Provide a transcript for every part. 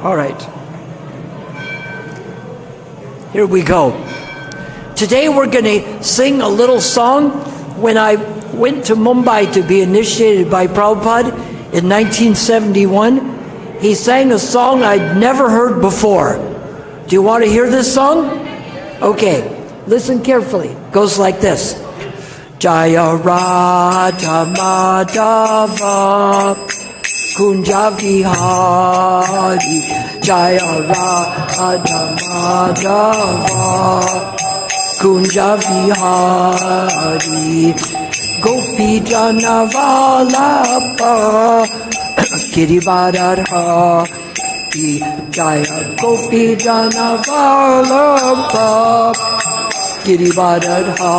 All right. Here we go. Today we're going to sing a little song. When I went to Mumbai to be initiated by Prabhupada in 1971, he sang a song I'd never heard before. Do you want to hear this song? Okay, listen carefully. It goes like this. Jaya Radha Madhava Kunja Vihari Jaya Radha Madhava Kunja Vihari Gopi Jana Vallabha Girivardhara Jaya Gopi Jana Vallabha Girivardhara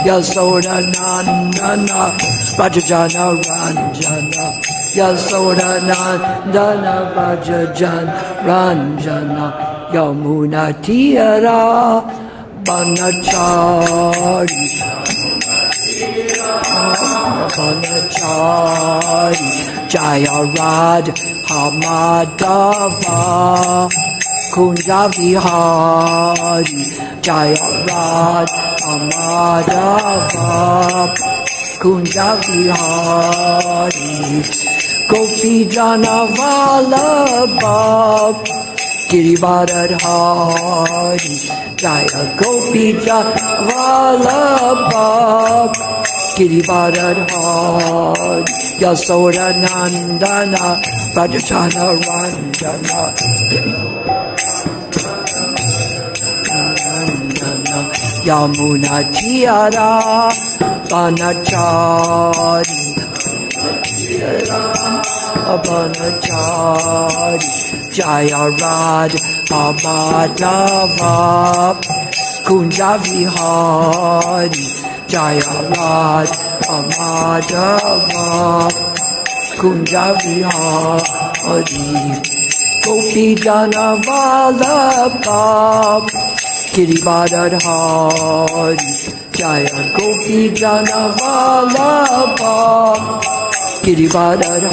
Yasoda Nandana Brajajana Ranjana Yasoda Nandana Brajajana Ranjana Yamuna Tira Banachari Banachari Jaya Radha Madhava Kunja Vihari Jaya Radha Madhava Kunja Vihari Gopi Jana Vallabha Girivardhari Jaya Gopi Jana Vallabha Girivardhari Yasoda Nandana Brajajana Ranjana Yamuna Tira Banachari Banachari Jaya Radha Madhava Kunja Vihari Jaya Radha Madhava Kunja Vihari Gopi Jana Vallabha Girivardhari Jaya Gopi Jana Vallabha Girivardhari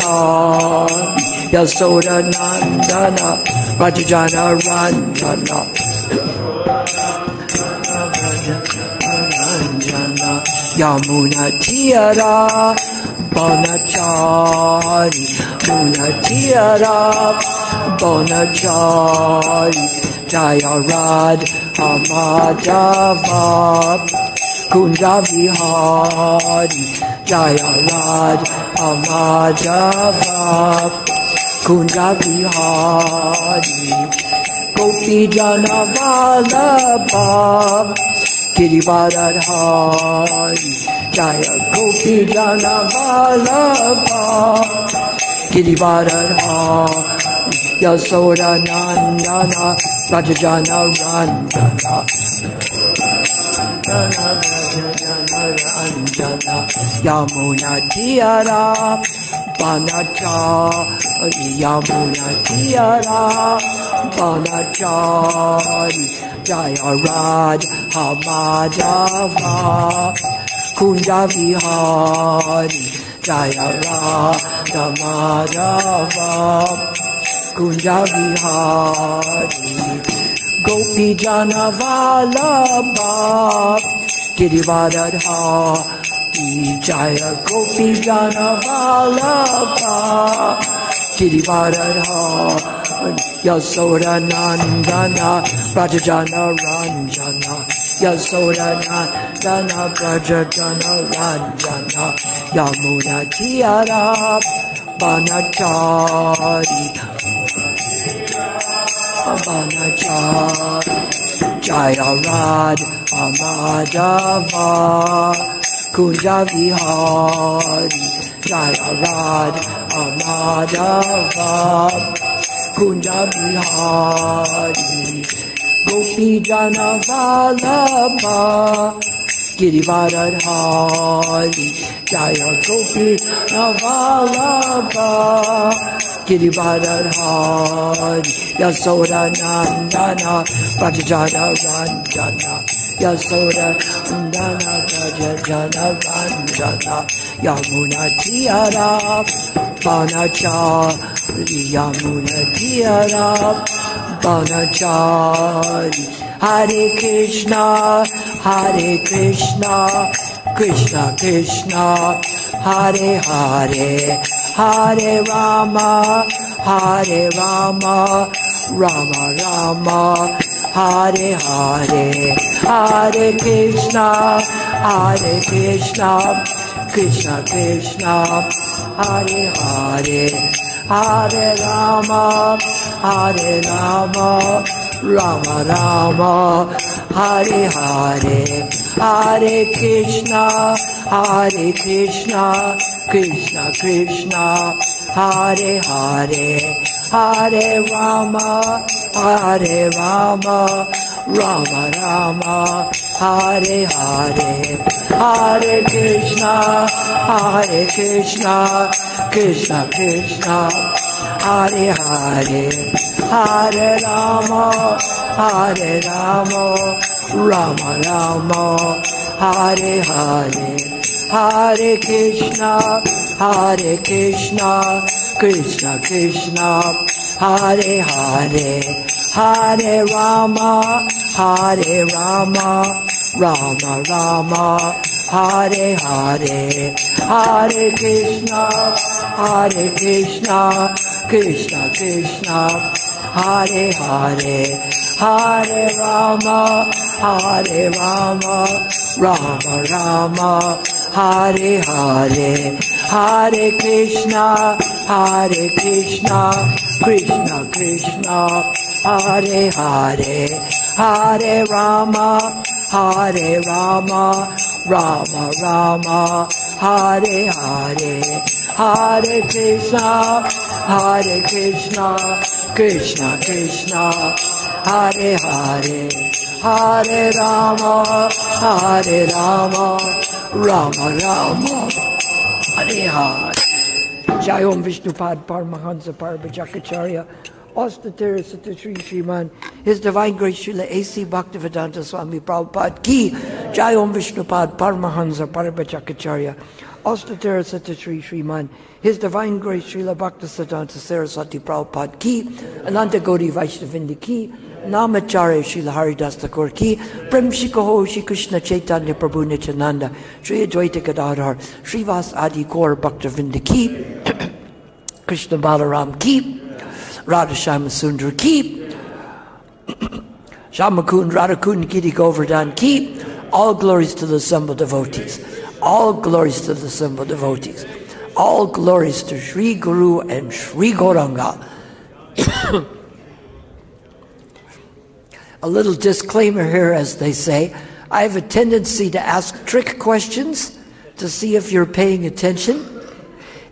Yasoda Nandana Brajajana Ranjana Yamuna Tira Banachari Muna Tira Banachari Jaya Radha Madhava Kunja Vihari Jaya Radha Madhava Kunja Vihari Gopi Jana Vallabha Girivardhari Jaya Gopi Jana Vallabha Girivardhari Yasoda Nandana Brajajana Ranjana Ranjana Yamuna Tira Banachari Yamuna Tira Banachari Jaya Radha Madhava Kunja Vihari Jaya Radha Madhava Kunja Vihari Gopi Jana Vallabha Girivardhari Jaya Gopi Jana Vallabha Girivardhari Yasoda Nandana Brajajana Ranjana Yasoda Nandana Brajajana Ranjana Yamuna Tira Banachari Banachari Jaya Radha Madhava Kunja Vihari Jaya Radha Madhava Kunja Vihari Gopi Jana Vallabha Girivardhari Jaya Gopi Jana Vallabha Girivardhari Yasoda Nandana Brajajana Ranjana Yasoda Nandana Brajajana Ranjana Yamuna Tira Banachari Yamuna Tira Banachari. Hare Krishna, Hare Krishna, Krishna Krishna, Hare Hare, Hare Rama, Hare Rama, Rama Rama, Hare Hare, Hare Krishna, Hare Krishna, Krishna Krishna, Hare Hare, Hare Rama, Hare Rama, Rama Rama, Hare Hare, Hare Krishna, Hare Krishna, Krishna Krishna, Hare Hare, Hare Rama, Hare Rama, Rama Rama, Hare Hare, Hare Krishna, Hare Krishna, Krishna Krishna, Hare Hare, Hare Rama, Hare Rama, Rama Rama, Hare Hare, Hare Krishna, Hare Krishna, Krishna Krishna, Hare Hare, Hare Rama, Hare Rama, Rama Rama, Hare Hare, Hare Krishna, Hare Krishna, Krishna Krishna, Hare Hare, Hare Rama, Hare Rama, Rama Rama, Hare Hare, Hare Krishna, Hare Krishna, Krishna Krishna, Hare Hare, Hare Rama, Hare Rama, Rama Rama, Hare Hare, Hare Krishna, Hare Krishna, Krishna Krishna, Hare Hare, Hare Rama, Hare Rama, Rama Rama, Hare Hare. Jai Om Vishnupad Paramahansa Parabhajakacharya Austatara Sattva Srimad, His Divine Grace Srila A.C. Bhaktivedanta Swami Prabhupada Ki. Jai Om Vishnupad Paramahansa Parabhajakacharya Austatara Sattva Srimad, His Divine Grace Srila Bhaktisiddhanta Saraswati Prabhupada Ki. Ananta Gaudi Vaishnavindi Ki. Namacharya Srila Haridas Thakur Ki. Prem Shikoho Shri Krishna Chaitanya Prabhu Nityananda Shri Advaita Gadadhar Srivas Adi Gaur Bhaktivinoda Ki. Krishna Balarāma Ki. Radha Shyama Sundar Ki. Shamakund Radhakund Giri Govardhan Ki. All glories to the assembled devotees. All glories to the assembled devotees. All glories to Sri Guru and Sri Gauranga. A little disclaimer here, as they say. I have a tendency to ask trick questions to see if you're paying attention.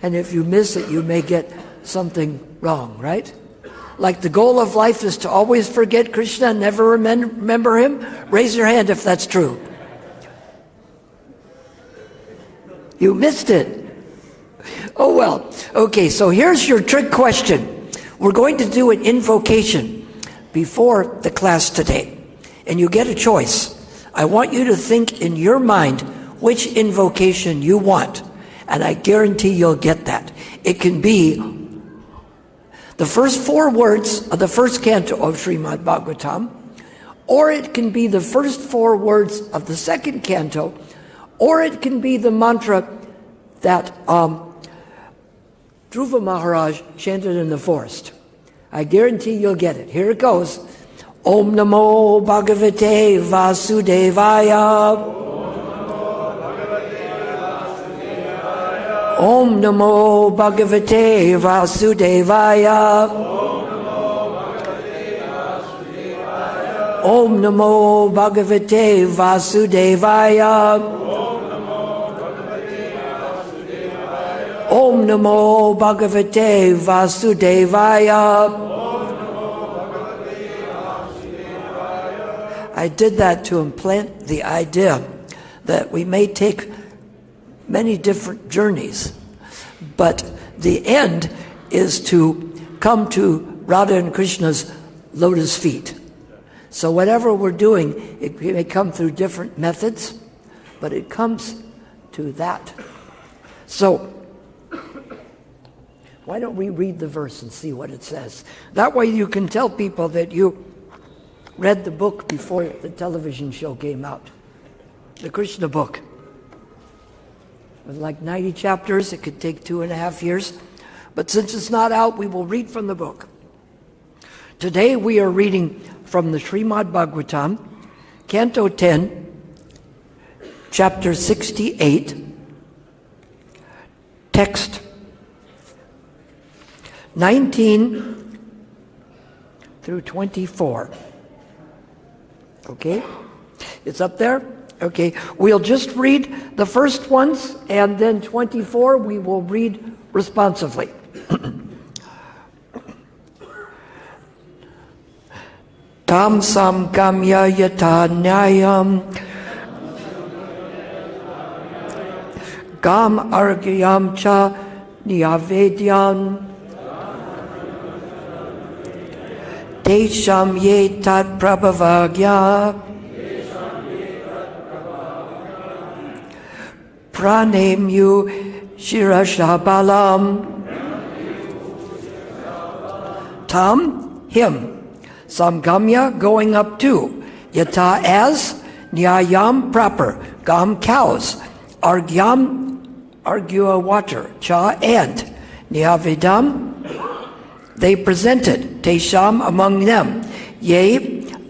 And if you miss it, you may get something wrong, right? Like the goal of life is to always forget Krishna and never remember him. Raise your hand if that's true. You missed it. Oh well. Okay, so here's your trick question. We're going to do an invocation before the class today. And you get a choice. I want you to think in your mind which invocation you want. And I guarantee you'll get that. It can be the first 4 words of the first canto of Srimad Bhagavatam, or it can be the first 4 words of the second canto, or it can be the mantra that Dhruva Maharaj chanted in the forest. I guarantee you'll get it. Here it goes. Om Namo Bhagavate Vasudevaya. Om Namo Bhagavate Vasudevaya. Om Namo Bhagavate Vasudevaya. Om Namo Bhagavate Vasudevaya. I did that to implant the idea that we may take many different journeys, but the end is to come to Radha and Krishna's lotus feet. So whatever we're doing, it may come through different methods, but it comes to that. So Why don't we read the verse and see what it says? That way you can tell people that you read the book before the television show came out. The Krishna book. With like 90 chapters, it could take 2.5 years. But since it's not out, we will read from the book. Today we are reading from the Srimad Bhagavatam, Canto 10, Chapter 68, text 19 through 24. Okay? It's up there? Okay. We'll just read the first ones, and then 24 we will read responsively. Tam saṅgamya yathā-nyāyaṁ gam arghyaṁ cha nyavedayan teṣāṁ tat-prabhāva-jñāḥ praṇemuḥ śirasā balam. Tam, him. Saṅgamya, going up to. Yathā, as. Nyāyam, proper. Gam, cows. Arghyaṁ, arghya, water. Cha, and. Nyavedayan, they presented. Teṣāṁ, among them. Yea,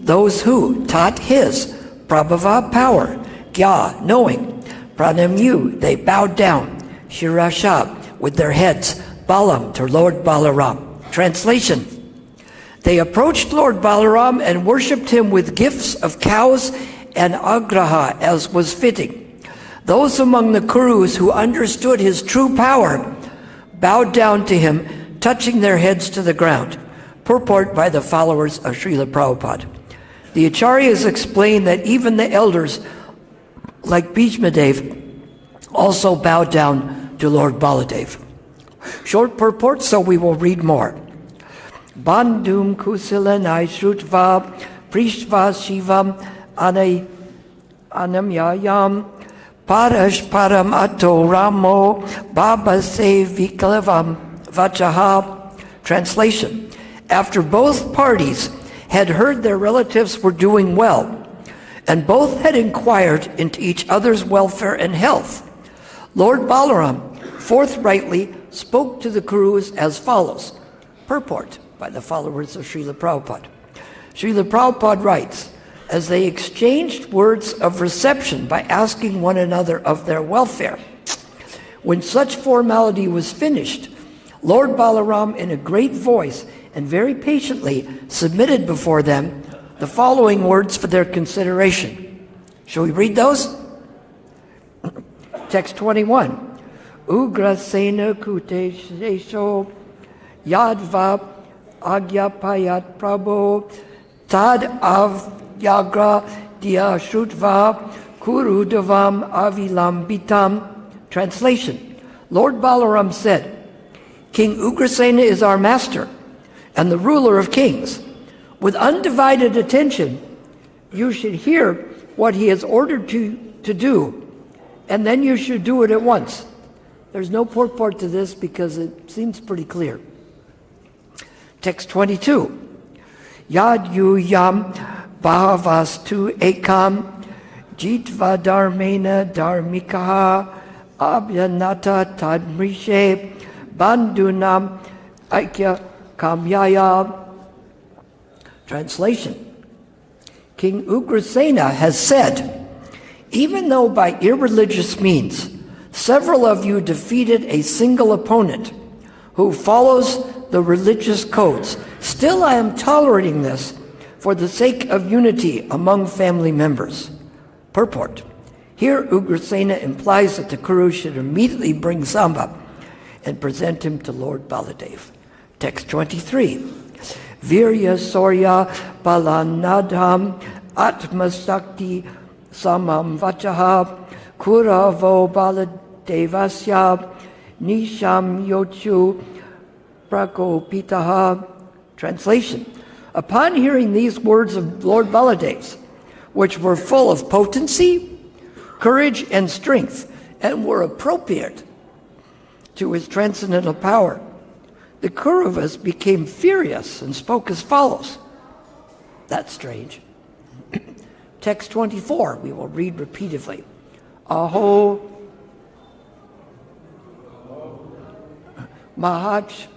those who. Tat, his. Prabhava, power. Gya, knowing. Praṇemuḥ, they bowed down. Śirasā, with their heads. Balam, to Lord Balarāma. Translation. They approached Lord Balarāma and worshipped him with gifts of cows and arghya, as was fitting. Those among the Kurus who understood his true power bowed down to him, touching their heads to the ground. Purport by the followers of Srila Prabhupada. The ācāryas explain that even the elders, like Bhīṣmadeva, also bowed down to Lord Baladeva. Short purport, so we will read more. Bandhum kusalanai shrutva prishtva shivam anamyāyaṁ parash param ato ramo babase viklavam vachaha. Translation. After both parties had heard their relatives were doing well, and both had inquired into each other's welfare and health, Lord Balarāma forthrightly spoke to the Kurus as follows. Purport by the followers of Srila Prabhupada. Srila Prabhupada writes, as they exchanged words of reception by asking one another of their welfare, when such formality was finished, Lord Balarāma, in a great voice and very patiently, submitted before them the following words for their consideration. Shall we read those? Text 21. Ugrasena kute shesho yadva agyapayat Prabhu tad avyagra dia shrutva Kuru davam avilambitam. Translation. Lord Balarāma said, King Ugrasena is our master and the ruler of kings. With undivided attention, you should hear what he has ordered you to do, and then you should do it at once. There's no purport to this because it seems pretty clear. Text 22. Yathā-nyāyaṁ bhavastu ekam jitva dharmena dharmikaha abhyanata tadmrishe bandhunam arghya kamyaya. Translation. King Ugrasena has said, even though by irreligious means several of you defeated a single opponent who follows the religious codes, still I am tolerating this for the sake of unity among family members. Purport. Here Ugrasena implies that the Kuru should immediately bring Samba and present him to Lord Baladeva. Text 23. Virya Sorya Balanadham Atmasakti Samam Vachaha Kuravo Baladevasya Nisham Yochu Prakopitaha. Translation. Upon hearing these words of Lord Baladeva, which were full of potency, courage, and strength, and were appropriate to his transcendental power, The Kauravas became furious and spoke as follows. That's strange. Text 24, we will read repeatedly. Aho Mahach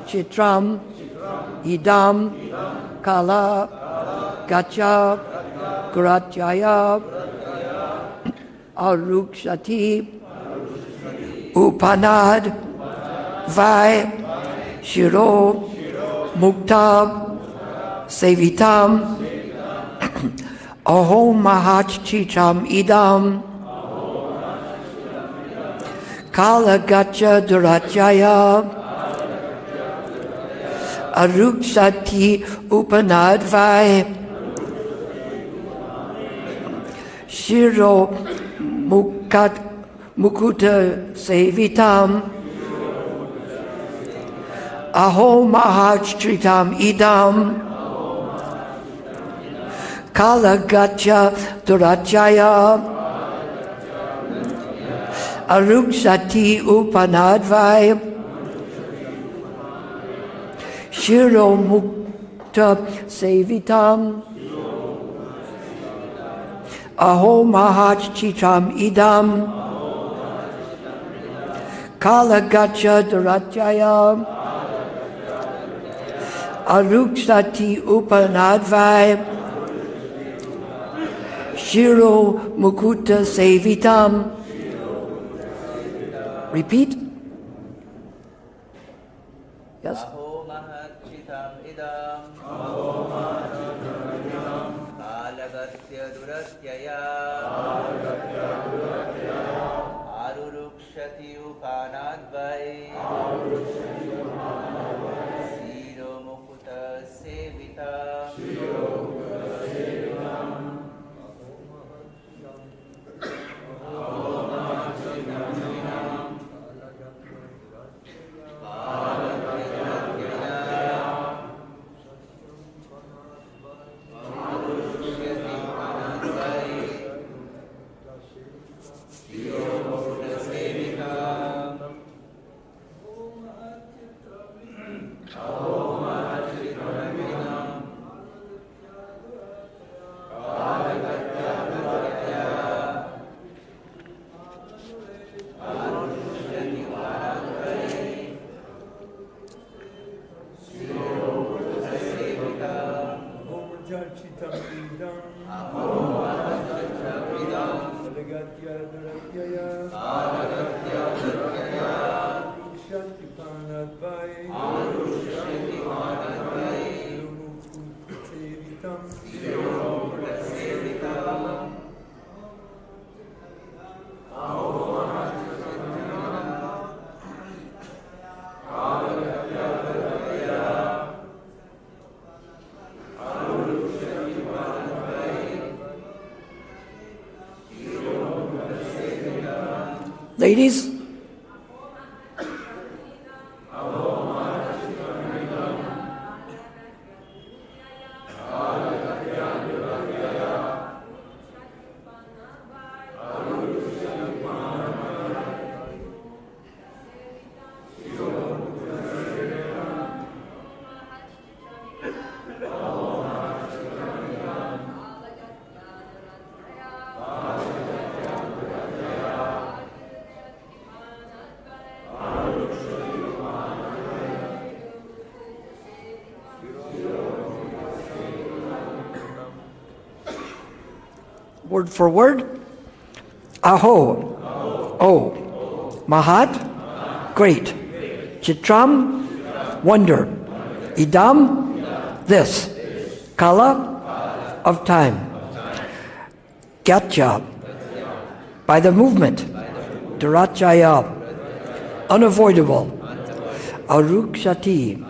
Chitram Idam Kala Gacha Guratyaya Arukshati Upanad Vai Shiro Mukta Sevitam Aho Mahach Chitram Idam Kala Gacha Duratyaya Arukshati Upanad Vai Shiro Mukuta Sevitam Aho Mahach Tritam Idam Kala Gacha Durachaya Arukshati Upanadvai Shiro Mukta Sevitam Aho Mahach Chitam Idam Kala Gacha Durachaya Arukshati Upanadvai Shiro Mukuta Sevitam. Repeat. Yes. Aho Mahachitam Idam Kalagatya Duratyaya Arurukshati Upanadvai Shiro Mukuta Sevita Ladies, word for word. Aho, oh. Mahat, great. Chitram, wonder. Idam, this. Kala, of time. Gatya, by the movement. Durachaya, unavoidable. Arukshati,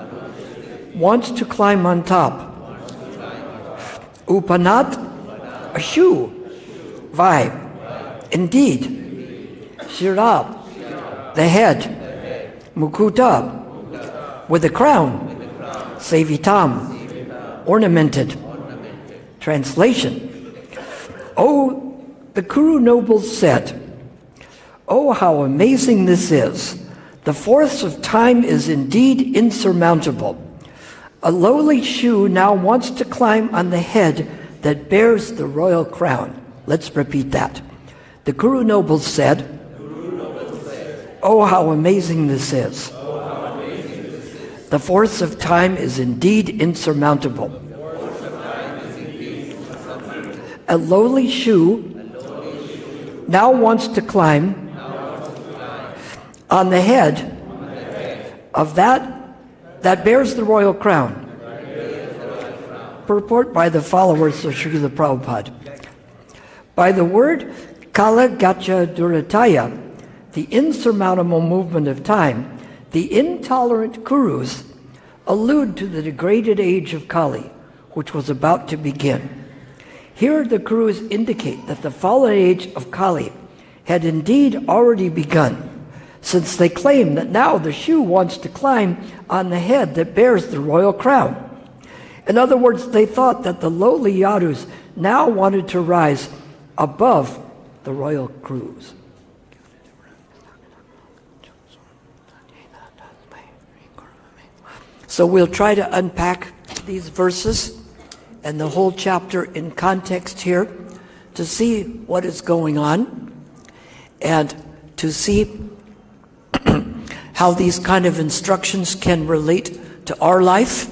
wants to climb on top. Upanat, a shoe. Vai, indeed. Shira, the head. Mukuta, with a crown. Sevitam, ornamented. Translation. Oh, the Kuru nobles said, "Oh, how amazing this is, The force of time is indeed insurmountable. A lowly shoe now wants to climb on the head that bears the royal crown. Let's repeat that. The Kuru nobles said, "Oh, how amazing this is. The force of time is indeed insurmountable. A lowly shoe now wants to climb on the head of that bears the royal crown." Purport by the followers of Srila Prabhupada. By the word kala gacha durataya, the insurmountable movement of time, the intolerant Kurus allude to the degraded age of Kali, which was about to begin. Here the Kurus indicate that the fallen age of Kali had indeed already begun, since they claim that now the shoe wants to climb on the head that bears the royal crown. In other words, they thought that the lowly Yadus now wanted to rise above the royal Kurus. So we'll try to unpack these verses and the whole chapter in context here to see what is going on and to see how these kind of instructions can relate to our life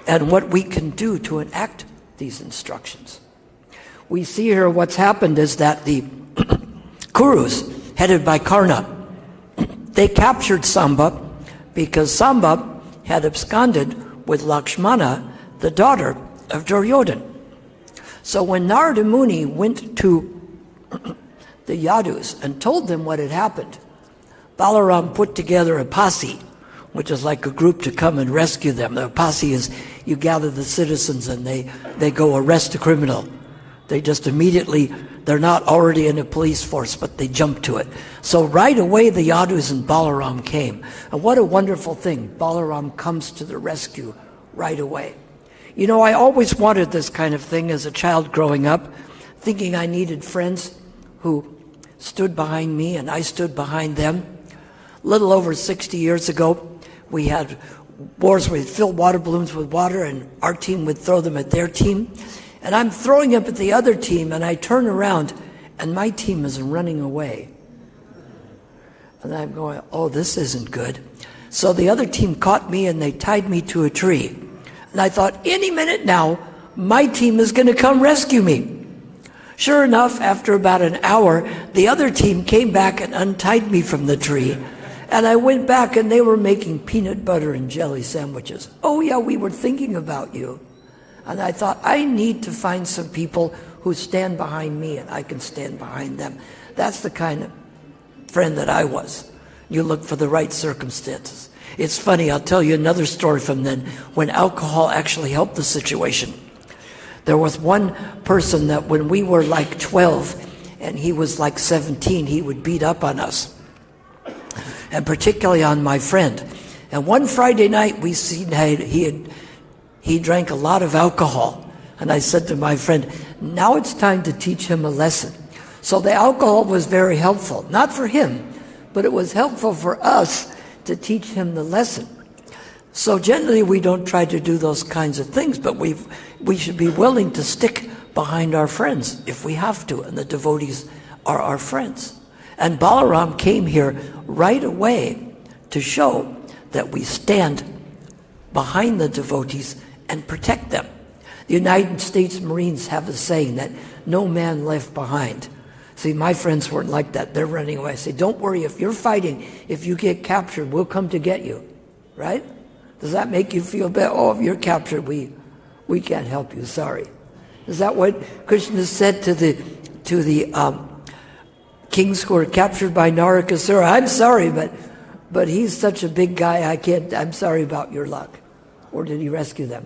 and what we can do to enact these instructions. We see here what's happened is that the Kurus, headed by Karna, they captured Samba because Samba had absconded with Lakshmana, the daughter of Duryodhana. So when Narada Muni went to the Yadus and told them what had happened, Balarāma put together a posse, which is like a group to come and rescue them. The posse is you gather the citizens and they go arrest a criminal. They just immediately, they're not already in a police force, but they jump to it. So right away the Yadus and Balarāma came. And what a wonderful thing. Balarāma comes to the rescue right away. You know, I always wanted this kind of thing as a child growing up, thinking I needed friends who stood behind me and I stood behind them. A little over 60 years ago, we had wars where we'd fill water balloons with water and our team would throw them at their team. And I'm throwing them at the other team and I turn around and my team is running away. And I'm going, oh, this isn't good. So the other team caught me and they tied me to a tree. And I thought, any minute now, my team is going to come rescue me. Sure enough, after about an hour, the other team came back and untied me from the tree. And I went back and they were making peanut butter and jelly sandwiches. Oh yeah, we were thinking about you. And I thought, I need to find some people who stand behind me and I can stand behind them. That's the kind of friend that I was. You look for the right circumstances. It's funny, I'll tell you another story from then, when alcohol actually helped the situation. There was one person that when we were like 12 and he was like 17, he would beat up on us. And particularly on my friend. And one Friday night we seen he drank a lot of alcohol. And I said to my friend, now it's time to teach him a lesson. So the alcohol was very helpful. Not for him, but it was helpful for us to teach him the lesson. So generally we don't try to do those kinds of things, but we should be willing to stick behind our friends if we have to, and the devotees are our friends. And Balarāma came here right away to show that we stand behind the devotees and protect them. The United States Marines have a saying that no man left behind. See, my friends weren't like that. They're running away. I say, don't worry, if you're fighting, if you get captured, we'll come to get you. Right? Does that make you feel better? Oh, if you're captured, we can't help you, sorry. Is that what Krishna said to the kings who were captured by Narakasura? I'm sorry, but he's such a big guy, I'm sorry about your luck. Or did he rescue them?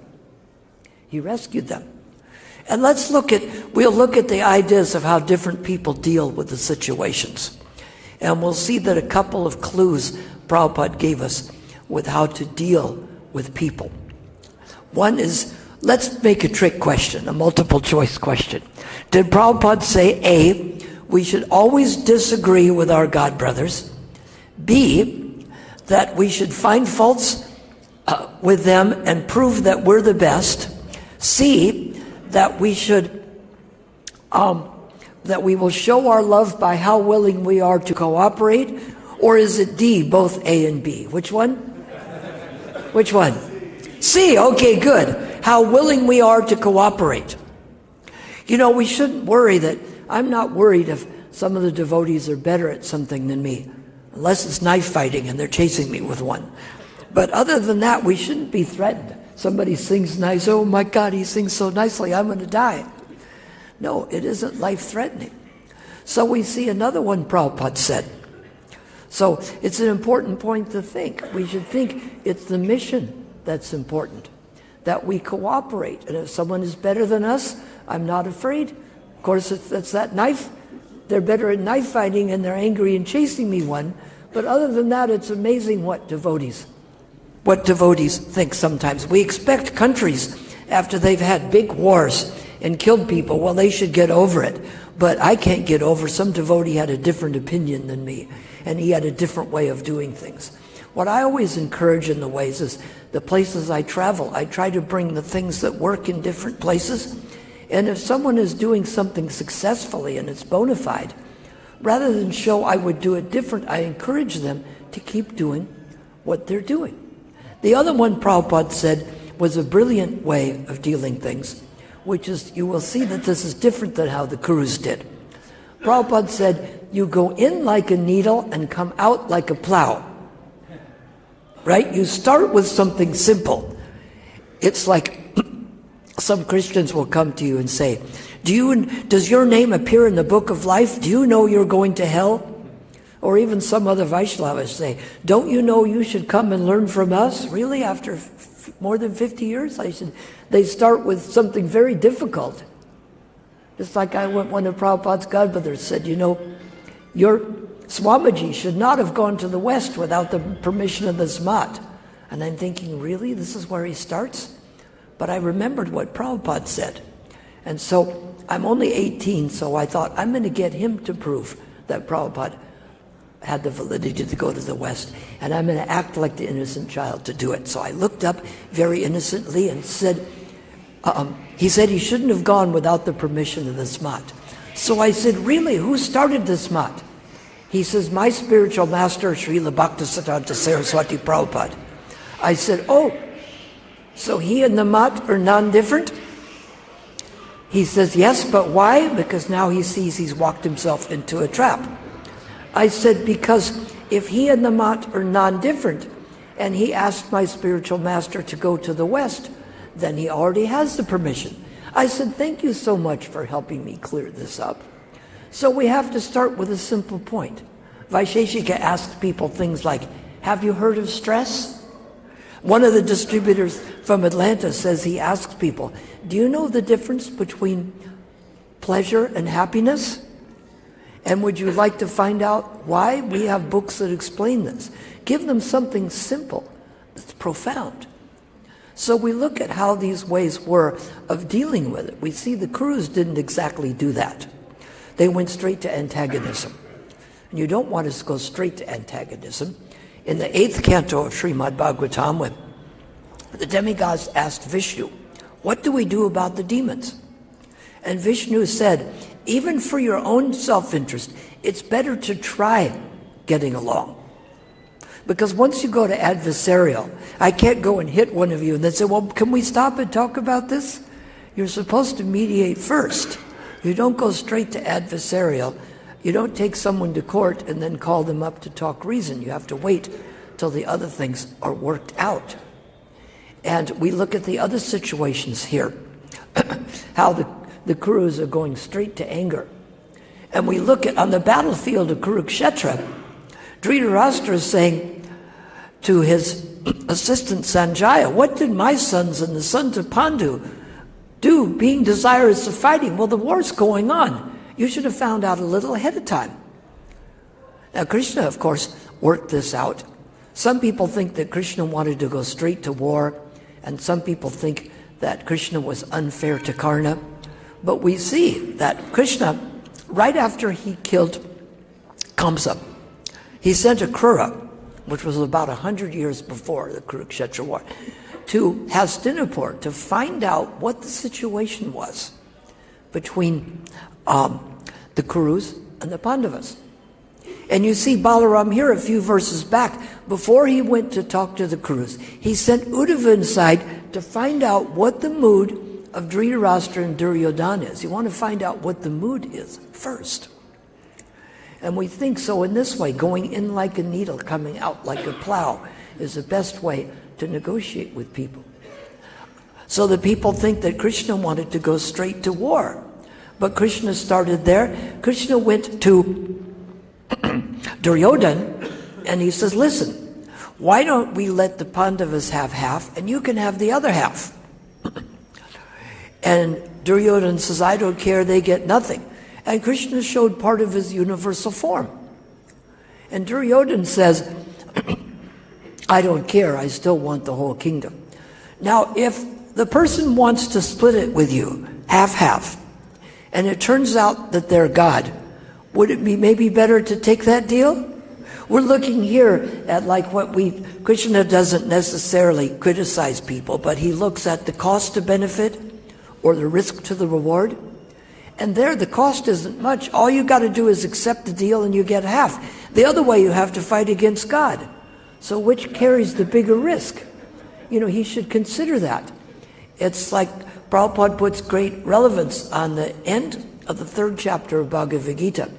He rescued them. And we'll look at the ideas of how different people deal with the situations. And we'll see that a couple of clues Prabhupada gave us with how to deal with people. One is, let's make a trick question, a multiple choice question. Did Prabhupada say, A, we should always disagree with our God brothers? B, that we should find faults with them and prove that we're the best. C, that we should, that we will show our love by how willing we are to cooperate. Or is it D, both A and B? Which one? Which one? C, okay, good. How willing we are to cooperate. You know, we shouldn't worry that, I'm not worried if some of the devotees are better at something than me, unless it's knife fighting and they're chasing me with one. But other than that, we shouldn't be threatened. Somebody sings nice, oh my God, he sings so nicely, I'm going to die. No, it isn't life-threatening. So we see another one Prabhupada said. So it's an important point to think. We should think it's the mission that's important, that we cooperate. And if someone is better than us, I'm not afraid. Of course, it's that knife. They're better at knife fighting and they're angry and chasing me one. But other than that, it's amazing what devotees think sometimes. We expect countries, after they've had big wars and killed people, well, they should get over it. But I can't get over. Some devotee had a different opinion than me, and he had a different way of doing things. What I always encourage in the ways is the places I travel, I try to bring the things that work in different places. And if someone is doing something successfully and it's bona fide, rather than show I would do it different, I encourage them to keep doing what they're doing. The other one Prabhupada said was a brilliant way of dealing things, which is, you will see that this is different than how the Kurus did. Prabhupada said, you go in like a needle and come out like a plow. Right? You start with something simple. It's like some Christians will come to you and say, does your name appear in the book of life? Do you know you're going to hell? Or even some other Vaishnavas say, don't you know you should come and learn from us? Really? After more than 50 years? I said, they start with something very difficult. Just like one of Prabhupada's godbrothers said, you know, your Swamiji should not have gone to the West without the permission of the Srimad. And I'm thinking, really? This is where he starts? But I remembered what Prabhupada said. And so I'm only 18, so I thought, I'm going to get him to prove that Prabhupada had the validity to go to the West. And I'm going to act like the innocent child to do it. So I looked up very innocently and said, he said he shouldn't have gone without the permission of the Srimad. So I said, really, who started the Srimad? He says, my spiritual master, Srila Bhaktisiddhanta Saraswati Prabhupada. I said, oh, so he and the Mat are non-different? He says, yes, but why? Because now he sees he's walked himself into a trap. I said, because if he and the Mat are non-different, and he asked my spiritual master to go to the West, then he already has the permission. I said, thank you so much for helping me clear this up. So we have to start with a simple point. Vaisheshika asked people things like, have you heard of stress? One of the distributors from Atlanta says he asks people, do you know the difference between pleasure and happiness? And would you like to find out why? We have books that explain this. Give them something simple that's profound. So we look at how these ways were of dealing with it. We see the Kurus didn't exactly do that. They went straight to antagonism. And you don't want us to go straight to antagonism. In the 8th canto of Srimad Bhagavatam, when the demigods asked Vishnu, what do we do about the demons? And Vishnu said, even for your own self-interest, it's better to try getting along. Because once you go to adversarial, I can't go and hit one of you and then say, well, can we stop and talk about this? You're supposed to mediate first. You don't go straight to adversarial. You don't take someone to court and then call them up to talk reason. You have to wait till the other things are worked out. And we look at the other situations here, how the Kurus are going straight to anger. And we look at, on the battlefield of Kurukshetra, Dhritarashtra is saying to his assistant Sanjaya, what did my sons and the sons of Pandu do being desirous of fighting? Well, the war's going on. You should have found out a little ahead of time. Now, Krishna, of course, worked this out. Some people think that Krishna wanted to go straight to war, and some people think that Krishna was unfair to Karna. But we see that Krishna, right after he killed Kamsa, he sent a Kuru, which was about 100 years before the Kurukshetra war, to Hastinapur to find out what the situation was between the Kurus and the Pandavas. And you see Balarāma here a few verses back. Before he went to talk to the Kurus, he sent Uddhava inside to find out what the mood of Dhritarashtra and Duryodhana is. You want to find out what the mood is first. And we think so in this way, going in like a needle, coming out like a plow, is the best way to negotiate with people. So the people think that Krishna wanted to go straight to war. But Krishna started there. Krishna went to Duryodhana, and he says, listen, why don't we let the Pandavas have half, and you can have the other half? And Duryodhana says, I don't care, they get nothing. And Krishna showed part of his universal form. And Duryodhana says, I don't care, I still want the whole kingdom. Now, if the person wants to split it with you, half-half, and it turns out that they're God, would it be maybe better to take that deal? We're looking here at like what Krishna doesn't necessarily criticize people, but he looks at the cost to benefit or the risk to the reward. And there the cost isn't much. All you got to do is accept the deal and you get half. The other way you have to fight against God. So which carries the bigger risk? You know, he should consider that. It's like Prabhupada puts great relevance on the end of the 3rd chapter of Bhagavad Gita.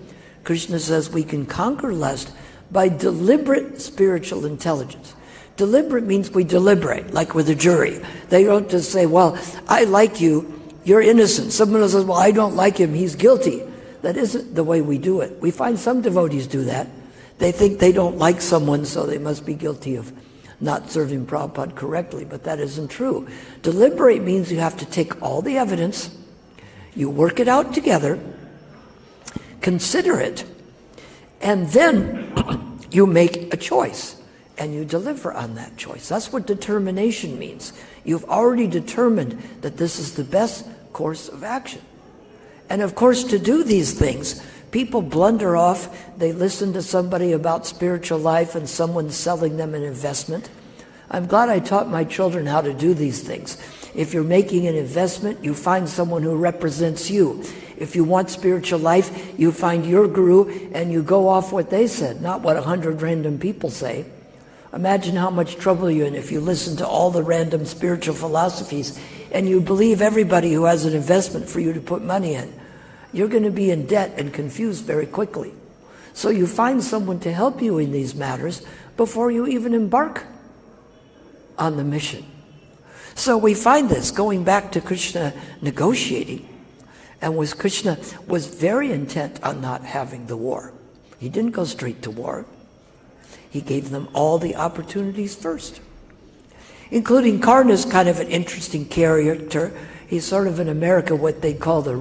Krishna says we can conquer lust by deliberate spiritual intelligence. Deliberate means we deliberate, like with a jury. They don't just say, well, I like you, you're innocent. Someone else says, well, I don't like him, he's guilty. That isn't the way we do it. We find some devotees do that. They think they don't like someone, so they must be guilty of not serving Prabhupada correctly, but that isn't true. Deliberate means you have to take all the evidence, you work it out together, consider it, and then you make a choice, and you deliver on that choice. That's what determination means. You've already determined that this is the best course of action. And of course, to do these things, people blunder off. They listen to somebody about spiritual life and someone's selling them an investment. I'm glad I taught my children how to do these things. If you're making an investment, you find someone who represents you. If you want spiritual life, you find your guru and you go off what they said, not what 100 random people say. Imagine how much trouble you're in if you listen to all the random spiritual philosophies and you believe everybody who has an investment for you to put money in. You're going to be in debt and confused very quickly. So you find someone to help you in these matters before you even embark on the mission. So we find this going back to Krishna negotiating, and Krishna was very intent on not having the war. He didn't go straight to war. He gave them all the opportunities first, including Karna's kind of an interesting character. He's sort of in America what they call the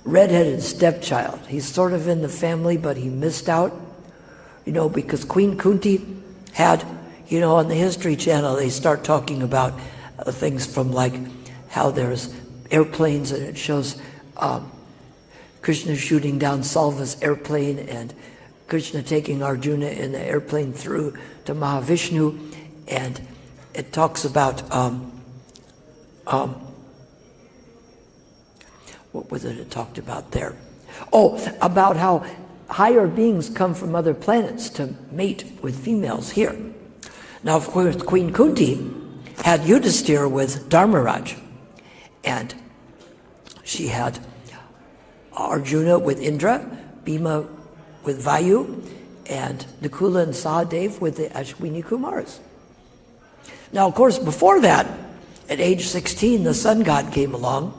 redheaded stepchild. He's sort of in the family, but he missed out, because Queen Kunti had, on the History Channel, they start talking about things from like how there's airplanes, and it shows Krishna shooting down Salva's airplane and Krishna taking Arjuna in the airplane through to Mahavishnu, and it talks about what was it talked about there? Oh, about how higher beings come from other planets to mate with females here. Now, of course, Queen Kunti had Yudhisthira with Dharmaraj, and she had Arjuna with Indra, Bhima with Vayu, and Nakula and Sahadev with the Ashwini Kumars. Now, of course, before that, at age 16, the sun god came along.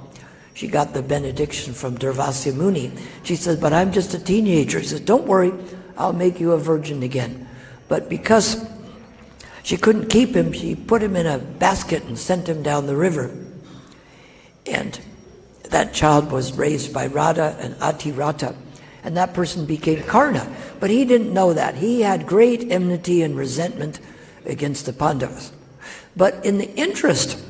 She got the benediction from Durvasya Muni. She said, but I'm just a teenager. He said, don't worry, I'll make you a virgin again. But because she couldn't keep him, she put him in a basket and sent him down the river. And that child was raised by Radha and Atirata, and that person became Karna. But he didn't know that. He had great enmity and resentment against the Pandavas. But in the interest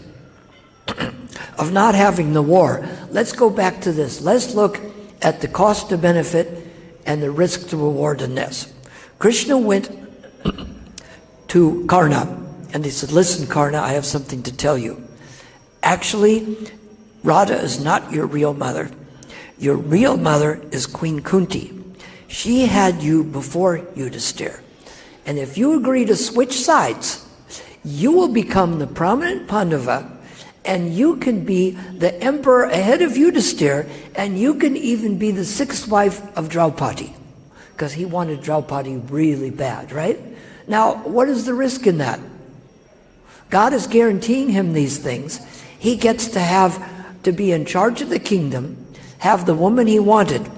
of not having the war, let's go back to this. Let's look at the cost to benefit and the risk to reward in this. Krishna went to Karna. And he said, listen, Karna, I have something to tell you. Actually, Radha is not your real mother. Your real mother is Queen Kunti. She had you before Yudhisthira. And if you agree to switch sides, you will become the prominent Pandava, and you can be the emperor ahead of Yudhisthira, and you can even be the sixth wife of Draupadi, because he wanted Draupadi really bad, right? Now, what is the risk in that? God is guaranteeing him these things. He gets to be in charge of the kingdom, have the woman he wanted.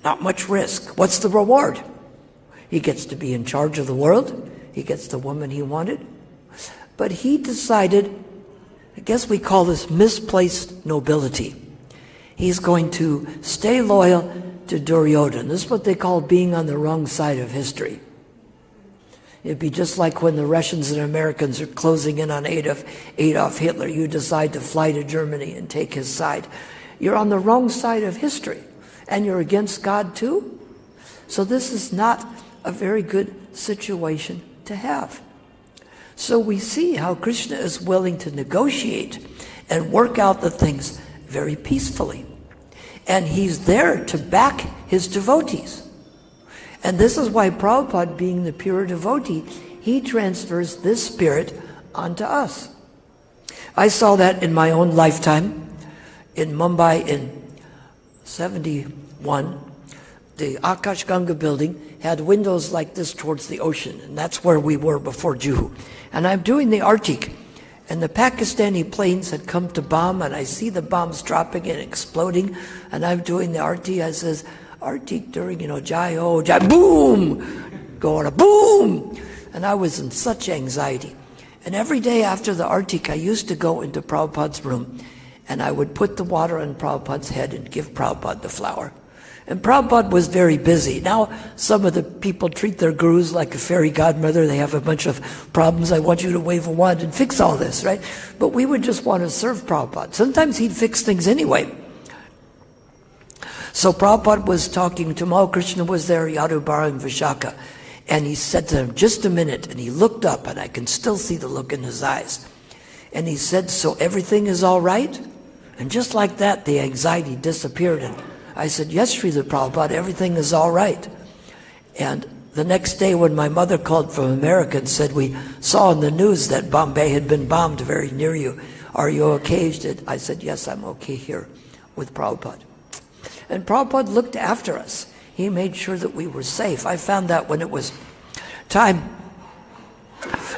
Not much risk. What's the reward? He gets to be in charge of the world. He gets the woman he wanted. But he decided, I guess we call this misplaced nobility. He's going to stay loyal to Duryodhana. This is what they call being on the wrong side of history. It'd be just like when the Russians and Americans are closing in on Adolf Hitler. You decide to fly to Germany and take his side. You're on the wrong side of history. And you're against God too? So this is not a very good situation to have. So we see how Krishna is willing to negotiate and work out the things very peacefully. And he's there to back his devotees. And this is why Prabhupada, being the pure devotee, he transfers this spirit onto us. I saw that in my own lifetime in Mumbai in 71. The Akash Ganga building had windows like this towards the ocean, and that's where we were before Juhu. And I'm doing the Artik, and the Pakistani planes had come to bomb, and I see the bombs dropping and exploding, and I'm doing the Artik. I says, Artik during, Jai Ho, Jai, boom, going a boom. And I was in such anxiety. And every day after the Artik, I used to go into Prabhupada's room, and I would put the water on Prabhupada's head and give Prabhupada the flower. And Prabhupada was very busy. Now, some of the people treat their gurus like a fairy godmother. They have a bunch of problems. I want you to wave a wand and fix all this, right? But we would just want to serve Prabhupada. Sometimes he'd fix things anyway. So Prabhupada was talking to Maha Krishna was there, Yadubara and Vishaka. And he said to him, just a minute. And he looked up, and I can still see the look in his eyes. And he said, so everything is all right? And just like that, the anxiety disappeared. And I said, yes, Srila Prabhupada, everything is all right. And the next day when my mother called from America and said, we saw in the news that Bombay had been bombed very near you. Are you okay? I said, yes, I'm okay here with Prabhupada. And Prabhupada looked after us. He made sure that we were safe. I found that when it was time.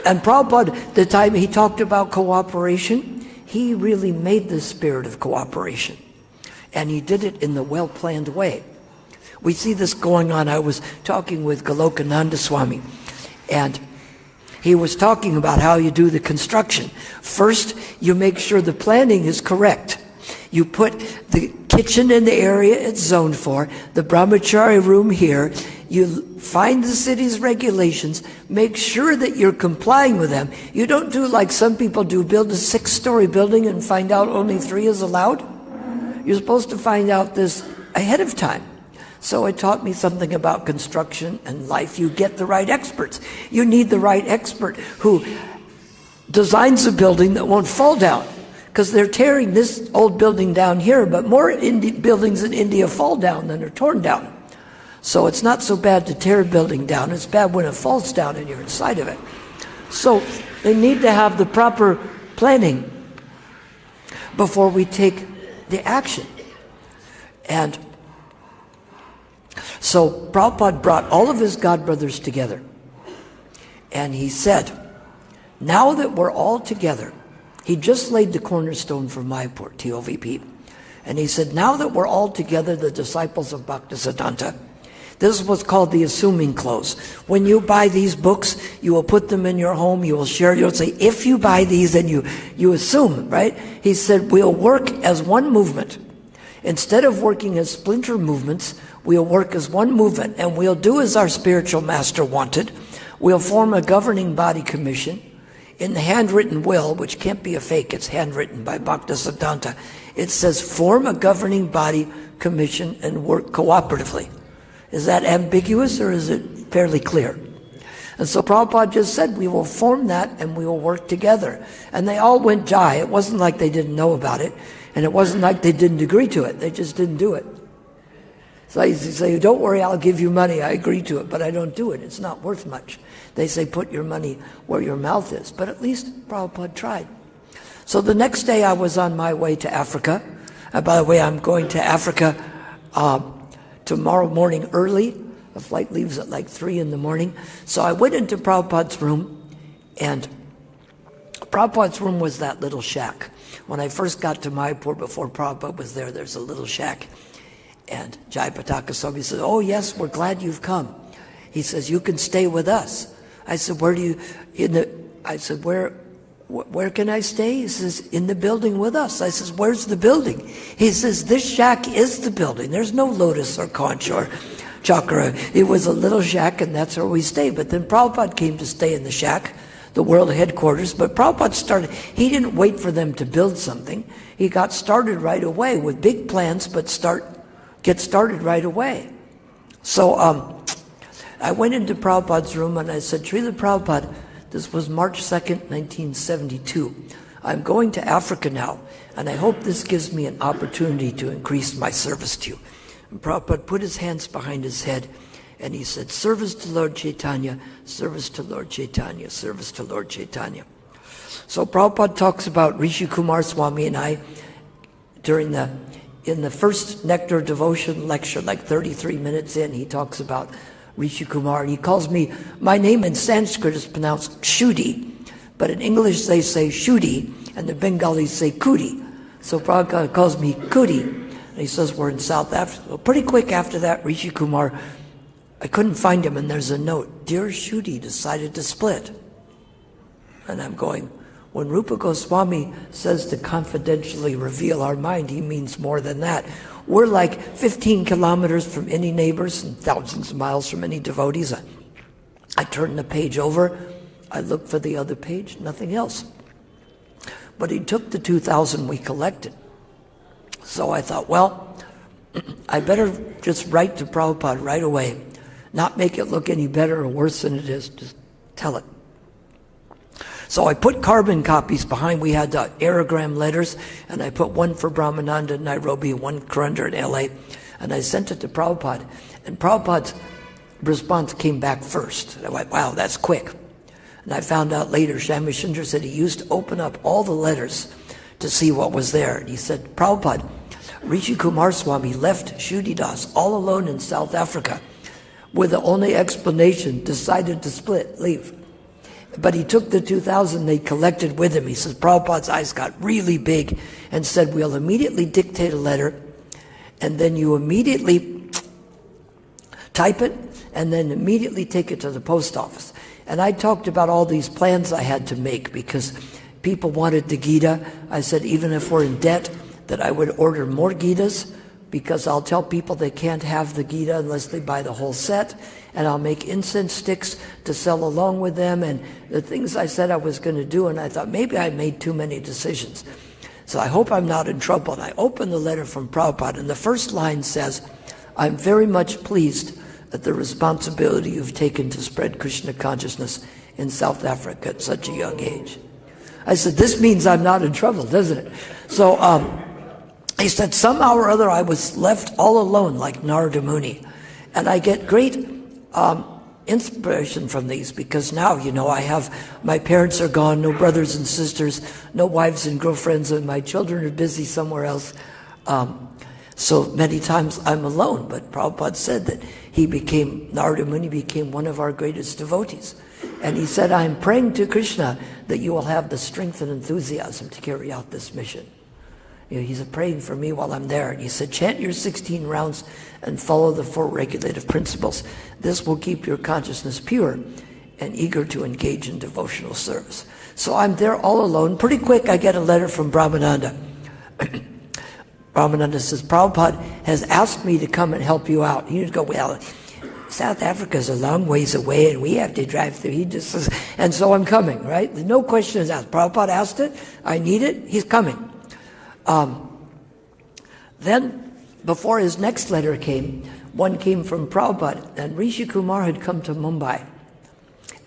And Prabhupada, the time he talked about cooperation, he really made the spirit of cooperation. And he did it in the well-planned way. We see this going on. I was talking with Golokananda Swami, and he was talking about how you do the construction. First, you make sure the planning is correct. You put the kitchen in the area it's zoned for, the brahmachari room here. You find the city's regulations, make sure that you're complying with them. You don't do like some people do, build a 6-story building and find out only 3 is allowed. You're supposed to find out this ahead of time. So it taught me something about construction and life. You get the right experts. You need the right expert who designs a building that won't fall down. Because they're tearing this old building down here, but more buildings in India fall down than are torn down. So it's not so bad to tear a building down. It's bad when it falls down and you're inside of it. So they need to have the proper planning before we take the action. And so Prabhupada brought all of his godbrothers together. And he said, now that we're all together, he just laid the cornerstone for Mayapur, TOVP. And he said, now that we're all together, the disciples of Bhaktisiddhanta, this is what's called the assuming clause. When you buy these books, you will put them in your home, you will share, you'll say, if you buy these, then you assume, right? He said, we'll work as one movement. Instead of working as splinter movements, we'll work as one movement, and we'll do as our spiritual master wanted. We'll form a governing body commission. In the handwritten will, which can't be a fake, it's handwritten by Bhaktisiddhanta, it says form a governing body commission and work cooperatively. Is that ambiguous or is it fairly clear? And so Prabhupada just said, we will form that and we will work together. And they all went jai. It wasn't like they didn't know about it. And it wasn't like they didn't agree to it. They just didn't do it. So I used to say, don't worry, I'll give you money. I agree to it, but I don't do it. It's not worth much. They say, put your money where your mouth is. But at least Prabhupada tried. So the next day I was on my way to Africa. And by the way, I'm going to Africa tomorrow morning early. The flight leaves at like 3 in the morning. So I went into Prabhupada's room, and Prabhupada's room was that little shack. When I first got to Mayapur, before Prabhupada was there, there's a little shack. And Jai Pataka Swami says, oh yes, we're glad you've come. He says, you can stay with us. I said, where can I stay? He says, in the building with us. I says, where's the building? He says, this shack is the building. There's no lotus or conch or chakra. It was a little shack, and that's where we stayed. But then Prabhupada came to stay in the shack, the world headquarters. But Prabhupada started, he didn't wait for them to build something. He got started right away with big plans, but get started right away. So I went into Prabhupada's room and I said, Srila Prabhupada, this was March 2nd, 1972. I'm going to Africa now, and I hope this gives me an opportunity to increase my service to you. And Prabhupada put his hands behind his head, and he said, service to Lord Chaitanya, service to Lord Chaitanya, service to Lord Chaitanya. So Prabhupada talks about Rishi Kumar Swami and I in the first Nectar Devotion lecture, like 33 minutes in, he talks about Rishi Kumar, and he calls me, my name in Sanskrit is pronounced Kshudi, but in English they say Kshudi, and the Bengalis say Kudi. So Prabhupada calls me Kudi. And he says, we're in South Africa. Well, pretty quick after that, Rishi Kumar, I couldn't find him, and there's a note, Dear Kshudi decided to split. And I'm going, when Rupa Goswami says to confidentially reveal our mind, he means more than that. We're like 15 kilometers from any neighbors and thousands of miles from any devotees. I turn the page over, I look for the other page, nothing else. But he took the 2,000 we collected. So I thought, well, I better just write to Prabhupada right away, not make it look any better or worse than it is, just tell it. So I put carbon copies behind. We had arghyaṁ letters, and I put one for Brahmananda in Nairobi, one Kuranda in LA, and I sent it to Prabhupada. And Prabhupada's response came back first. And I went, wow, that's quick. And I found out later, Shami Shindra said he used to open up all the letters to see what was there. And he said, Prabhupada, Rishi Kumar Swami left Kshudi Das all alone in South Africa with the only explanation, decided to split, leave. But he took the 2,000 they collected with him. He says, Prabhupada's eyes got really big and said, we'll immediately dictate a letter, and then you immediately type it, and then immediately take it to the post office. And I talked about all these plans I had to make because people wanted the Gita. I said, even if we're in debt, that I would order more Gitas, because I'll tell people they can't have the Gita unless they buy the whole set, and I'll make incense sticks to sell along with them, and the things I said I was going to do, and I thought maybe I made too many decisions. So I hope I'm not in trouble. And I opened the letter from Prabhupada, and the first line says, I'm very much pleased at the responsibility you've taken to spread Krishna consciousness in South Africa at such a young age. I said, this means I'm not in trouble, doesn't it? So he said, somehow or other I was left all alone like Narada Muni. And I get great inspiration from these, because now, I have, my parents are gone, no brothers and sisters, no wives and girlfriends, and my children are busy somewhere else. So many times I'm alone, but Prabhupada said that Narada Muni became one of our greatest devotees. And he said, I'm praying to Krishna that you will have the strength and enthusiasm to carry out this mission. He's praying for me while I'm there. And he said, chant your 16 rounds and follow the 4 regulative principles. This will keep your consciousness pure and eager to engage in devotional service. So I'm there all alone. Pretty quick, I get a letter from Brahmananda. Brahmananda says, Prabhupada has asked me to come and help you out. You go, well, South Africa's a long ways away and we have to drive through. He just says, and so I'm coming, right? No question is asked. Prabhupada asked it. I need it. He's coming. Then, before his next letter came, one came from Prabhupada, and Rishi Kumar had come to Mumbai.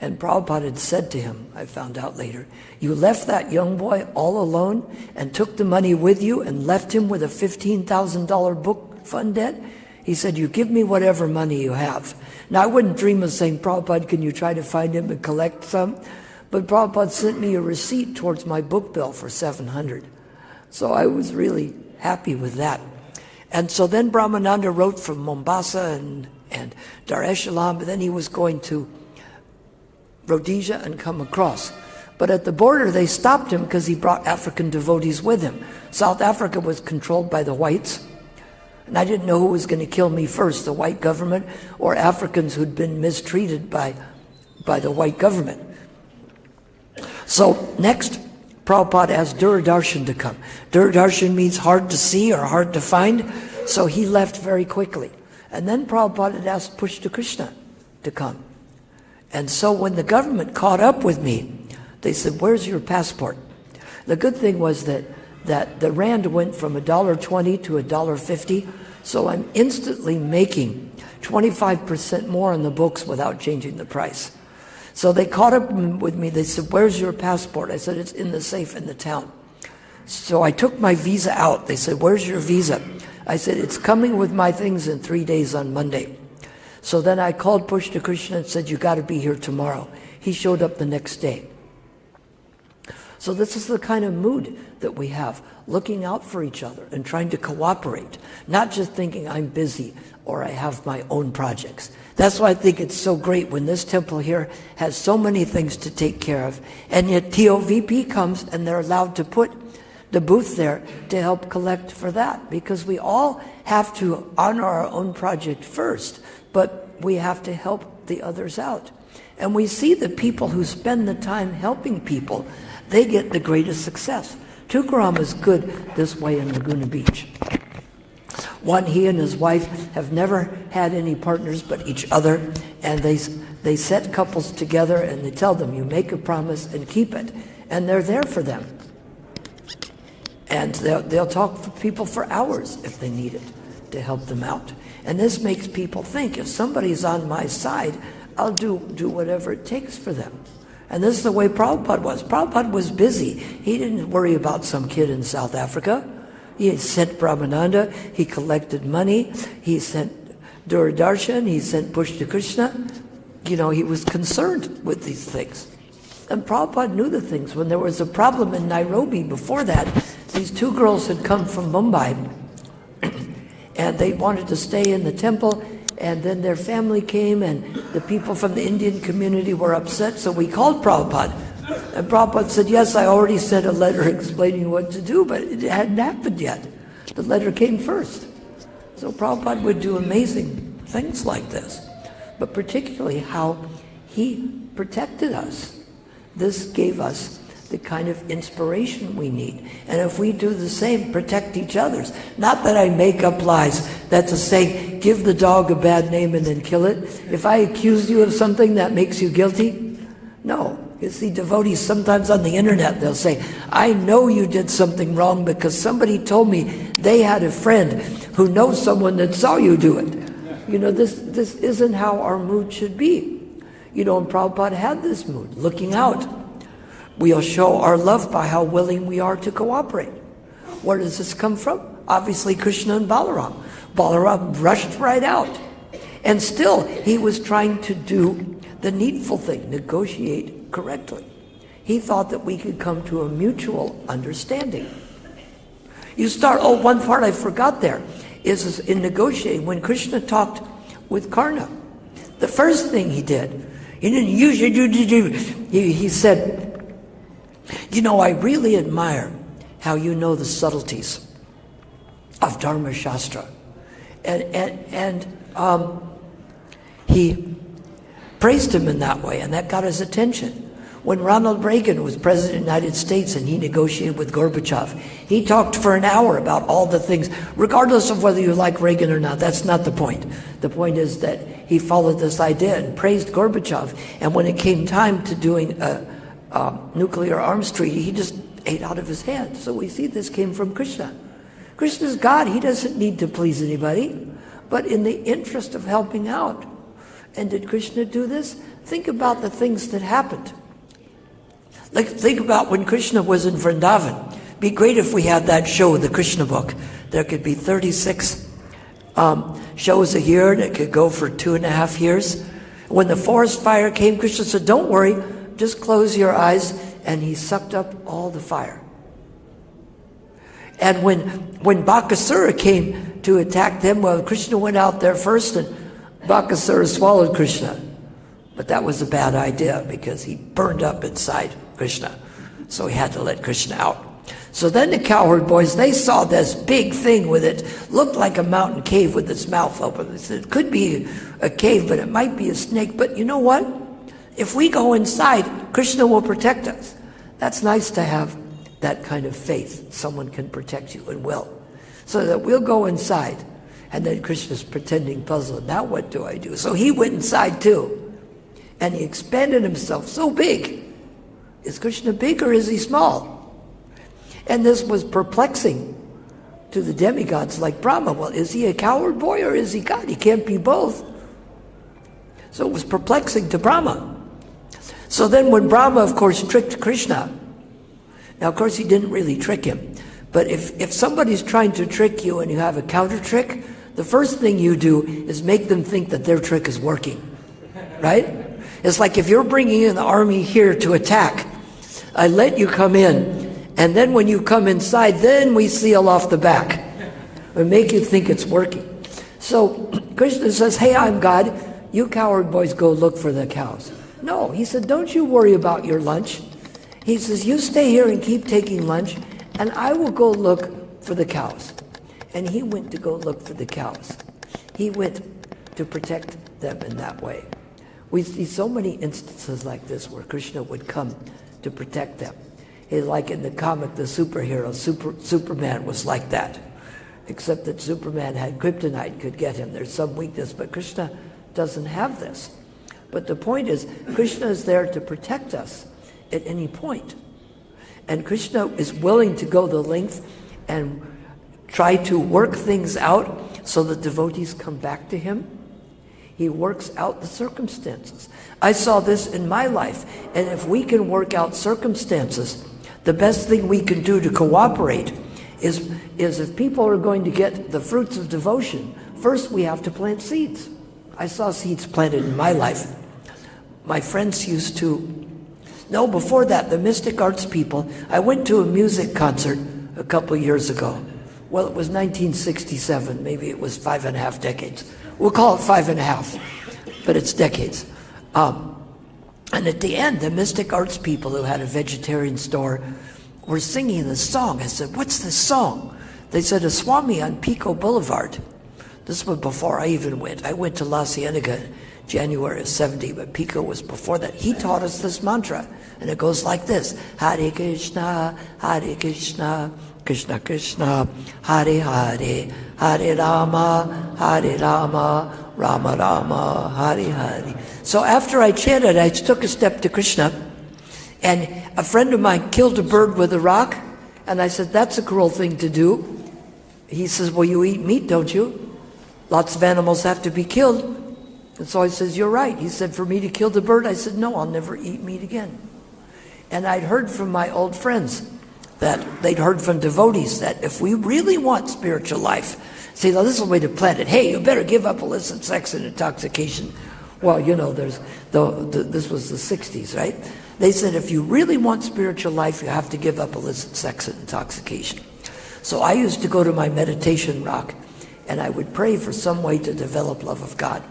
And Prabhupada had said to him, I found out later, you left that young boy all alone and took the money with you and left him with a $15,000 book fund debt? He said, you give me whatever money you have. Now, I wouldn't dream of saying, Prabhupada, can you try to find him and collect some? But Prabhupada sent me a receipt towards my book bill for $700. So I was really happy with that. And so then Brahmananda wrote from Mombasa and Dar es Salaam, but then he was going to Rhodesia and come across. But at the border, they stopped him because he brought African devotees with him. South Africa was controlled by the whites. And I didn't know who was going to kill me first, the white government or Africans who'd been mistreated by the white government. So next, Prabhupada asked Duradarshan to come. Duradarshan means hard to see or hard to find, so he left very quickly. And then Prabhupada had asked Pushta Krishna to come. And so when the government caught up with me, they said, where's your passport? The good thing was that the rand went from $1.20 to $1.50, so I'm instantly making 25% more on the books without changing the price. So they caught up with me. They said, where's your passport? I said, it's in the safe in the town. So I took my visa out. They said, where's your visa? I said, it's coming with my things in 3 days on Monday. So then I called Pushta Krishna and said, you got to be here tomorrow. He showed up the next day. So this is the kind of mood that we have, looking out for each other and trying to cooperate, not just thinking I'm busy or I have my own projects. That's why I think it's so great when this temple here has so many things to take care of, and yet TOVP comes and they're allowed to put the booth there to help collect for that, because we all have to honor our own project first, but we have to help the others out. And we see the people who spend the time helping people, they get the greatest success. Tukaram is good this way in Laguna Beach. One, he and his wife have never had any partners but each other, and they set couples together and they tell them, you make a promise and keep it. And they're there for them. And they'll talk to people for hours if they need it to help them out. And this makes people think, if somebody's on my side, I'll do whatever it takes for them. And this is the way Prabhupada was. Prabhupada was busy. He didn't worry about some kid in South Africa. He sent Brahmananda, he collected money, he sent Duradarshan, he sent Pushta Krishna. You know, he was concerned with these things. And Prabhupada knew the things. When there was a problem in Nairobi before that, these two girls had come from Mumbai, and they wanted to stay in the temple, and then their family came, and the people from the Indian community were upset, so we called Prabhupada. And Prabhupada said, yes, I already sent a letter explaining what to do, but it hadn't happened yet. The letter came first. So Prabhupada would do amazing things like this, but particularly how he protected us. This gave us the kind of inspiration we need. And if we do the same, protect each other's. Not that I make up lies. That's a saying, give the dog a bad name and then kill it. If I accuse you of something that makes you guilty, no. You see, devotees sometimes on the internet, they'll say, I know you did something wrong because somebody told me they had a friend who knows someone that saw you do it. You know, this isn't how our mood should be. You know, and Prabhupada had this mood, looking out. We'll show our love by how willing we are to cooperate. Where does this come from? Obviously, Krishna and Balarāma. Balarāma rushed right out. And still, he was trying to do the needful thing, negotiate correctly. He thought that we could come to a mutual understanding. You start, one part I forgot there is in negotiating. When Krishna talked with Karna, the first thing he did, he didn't use it, he said, you know, I really admire how you know the subtleties of Dharma Shastra. And he praised him in that way, and that got his attention. When Ronald Reagan was president of the United States and he negotiated with Gorbachev, he talked for an hour about all the things, regardless of whether you like Reagan or not. That's not the point. The point is that he followed this idea and praised Gorbachev, and when it came time to doing a nuclear arms treaty, he just ate out of his hand. So we see this came from Krishna. Krishna's God. He doesn't need to please anybody, but in the interest of helping out. And did Krishna do this? Think about the things that happened. Like, think about when Krishna was in Vrindavan. It'd be great if we had that show, the Krishna book. There could be 36 shows a year, and it could go for 2.5 years. When the forest fire came, Krishna said, don't worry, just close your eyes, and he sucked up all the fire. And when Bhakasura came to attack them, well, Krishna went out there first, and Bhakasura swallowed Krishna. But that was a bad idea, because he burned up inside Krishna. So he had to let Krishna out. So then the cowherd boys, they saw this big thing with it, looked like a mountain cave with its mouth open. They said, it could be a cave, but it might be a snake. But you know what? If we go inside, Krishna will protect us. That's nice to have that kind of faith. Someone can protect you and will. So that we'll go inside. And then Krishna's pretending puzzled. Now what do I do? So he went inside too. And he expanded himself so big. Is Krishna big or is he small? And this was perplexing to the demigods like Brahma. Well, is he a coward boy or is he God? He can't be both. So it was perplexing to Brahma. So then when Brahma, of course, tricked Krishna, now, of course, he didn't really trick him. But if somebody's trying to trick you and you have a counter trick, the first thing you do is make them think that their trick is working, right? It's like if you're bringing in the army here to attack, I let you come in, and then when you come inside, then we seal off the back. We make you think it's working. So Krishna says, hey, I'm God. You coward boys go look for the cows. No, he said, don't you worry about your lunch. He says, you stay here and keep taking lunch, and I will go look for the cows. And he went to go look for the cows. He went to protect them in that way. We see so many instances like this where Krishna would come to protect them. Like in the comic, the superhero, Superman was like that. Except that Superman had kryptonite, could get him. There's some weakness, but Krishna doesn't have this. But the point is, Krishna is there to protect us at any point. And Krishna is willing to go the length and try to work things out so that devotees come back to him. He works out the circumstances. I saw this in my life. And if we can work out circumstances, the best thing we can do to cooperate is if people are going to get the fruits of devotion, first we have to plant seeds. I saw seeds planted in my life. My friends used to... No, before that, the mystic arts people, I went to a music concert a couple years ago. Well, it was 1967. Maybe it was 5.5 decades. We'll call it 5.5, but it's decades. And at the end, the mystic arts people who had a vegetarian store were singing this song. I said, what's this song? They said, a Swami on Pico Boulevard. This was before I even went. I went to La Cienega in January of 70, but Pico was before that. He taught us this mantra, and it goes like this. Hare Krishna, Krishna Krishna, Hare Hare, Hare Rama, Rama Rama, Hare Hare. So after I chanted, I took a step to Krishna, and a friend of mine killed a bird with a rock, and I said, that's a cruel thing to do. He says, well, you eat meat, don't you? Lots of animals have to be killed. And so I says, you're right. He said, for me to kill the bird? I said, no, I'll never eat meat again. And I'd heard from my old friends that they'd heard from devotees that if we really want spiritual life, see, now this is a way to plant it. Hey, you better give up illicit sex and intoxication. Well, you know, this was the 60s, right? They said, if you really want spiritual life, you have to give up illicit sex and intoxication. So I used to go to my meditation rock, and I would pray for some way to develop love of God.